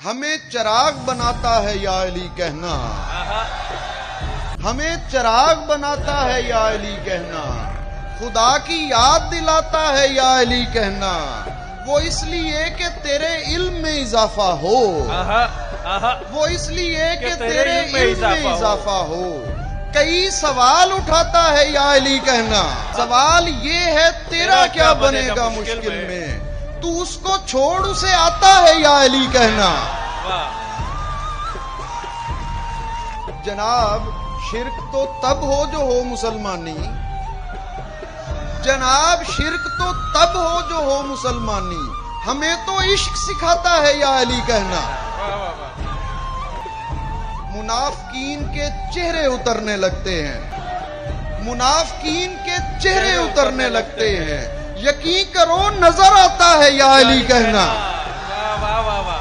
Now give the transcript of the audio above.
हमें चिराग बनाता है या अली कहना, हमें चिराग बनाता है या अली कहना, खुदा की याद दिलाता है या अली कहना, वो इसलिए कि तेरे इल्म में इजाफा हो, वो इसलिए कि तेरे इल्म में इजाफा हो। कई सवाल उठाता है या अली कहना, सवाल ये है तेरा क्या बनेगा मुश्किल में, तू उसको छोड़ उसे आता है या अली कहना। जनाब शिर्क तो तब हो जो हो मुसलमानी, जनाब शिर्क तो तब हो जो हो मुसलमानी, हमें तो इश्क सिखाता है या अली कहना। मुनाफिकीन के चेहरे उतरने लगते हैं, मुनाफिकीन के चेहरे उतरने लगते हैं, यकीन करो नजर आता है या अली कहना। वाह वाह वाह।